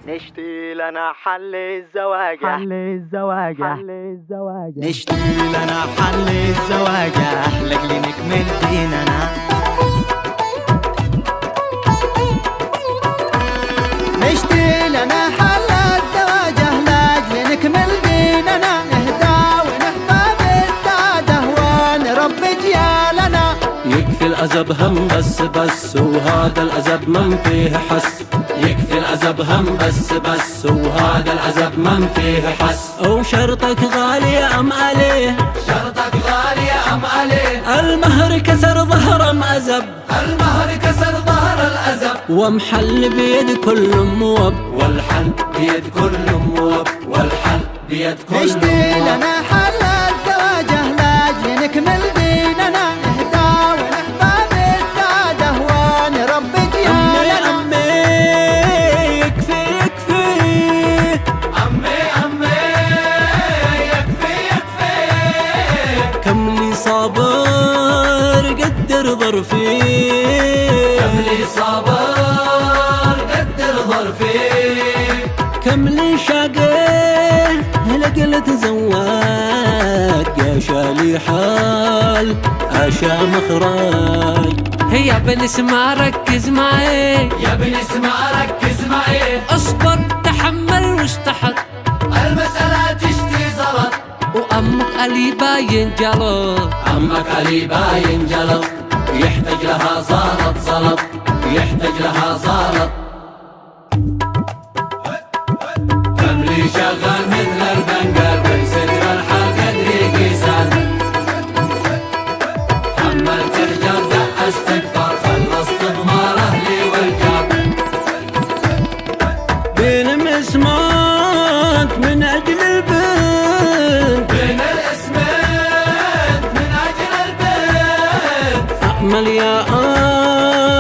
نشتي لنا حل الزواجة نشتي لنا حل الزواجة لاجل نكمل ديننا. نشتي لنا حل الزواجة لاجل نكمل ديننا، نهدى ونحظى بالسعادة ونربي جيالنا. يكفي العزب هم بس وهذا العزب من فيه حس، يكفي العزب هم بس وهذا العزب من فيه حس. وشرطك غالي أم عليه؟ شرطك غالي أم عليه؟ المهر كسر ظهر معزب، المهر كسر ظهر العزب، ومحل بيد كل موب، والحل بيد كل موب، والحل بيد كل موب. نشتي لنا حل الزواجة لاجل نكمل ديننا، نهدى ونحظى بالسعادة ونربي جيالنا. عمي يكفي عمي يكفي كم لي صابر قدر ظرفي، كم لي صابر قدر ظرفي، كم لي شاقيه لقل تزواج، يا شالي حال عشا مخرج. هيا بن اسمع ركز معي، يا بن اسمع ركز معي، اصبر تحمل واستحق، المسألة تشتي زلط، وأمك علي باين جلط. عمك علي باين جلط، يحتاج لها زلط، يحتاج لها زلط. كم لي شغال مثل البنقل والستر الحال قدري قيسان، حملت الجر دع استغفار خلصت ضمار اهلي والجار. بين مسمات من اجل البنت، بين الاسمين من اجل البنت، اعمل يا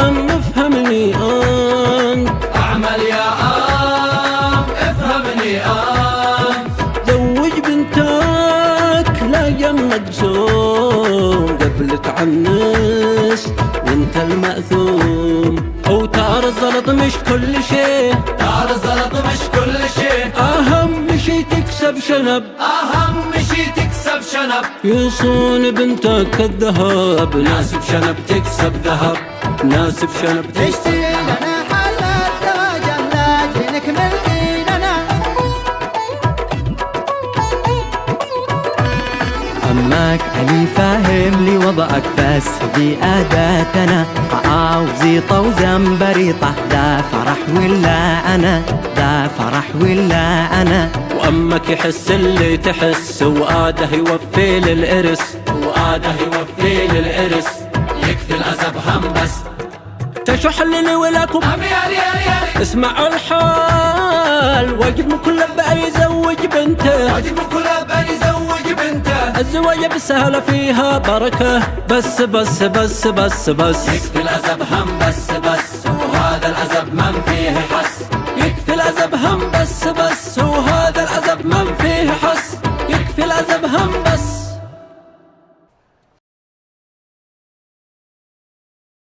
ام افهمني انت، اعمل يا ام افهمني انت. زوج بنتك لا مقسوم، قبل تعنس وانت المأثوم. اوتار الزلط مش كل شيء، دار الزلط مش كل شيء، اهم شي تكسب شنب، اهم شي تكسب شنب. يصون بنتك الذهب، ناس بشنب تكسب ذهب، ناس بشنب نشتي تكسب. لنا حل الزواجة لاجل نكمل ديننا. عمك علي فاهم لي وضعك بس دي عاداتنا، وزيطة وزنبريطة، ذا فرح ولا أنا، ذا فرح ولا أنا. وأمك يحس اللي تحس، وآده يوفي للإرس، وآده يوفي للإرس، يكفي العزب هم بس. تشح لي ولكم يا اسمعوا الحال، واجب من كل أب يزوج بنته، واجب من كل أب يزوج بنته. الزواج بالسهلة فيها بركة، بس يكفي العزب هم بس وهذا العزب من فيه حس، يكفي العزب هم بس وهذا العزب من فيه حس، يكفي العزب هم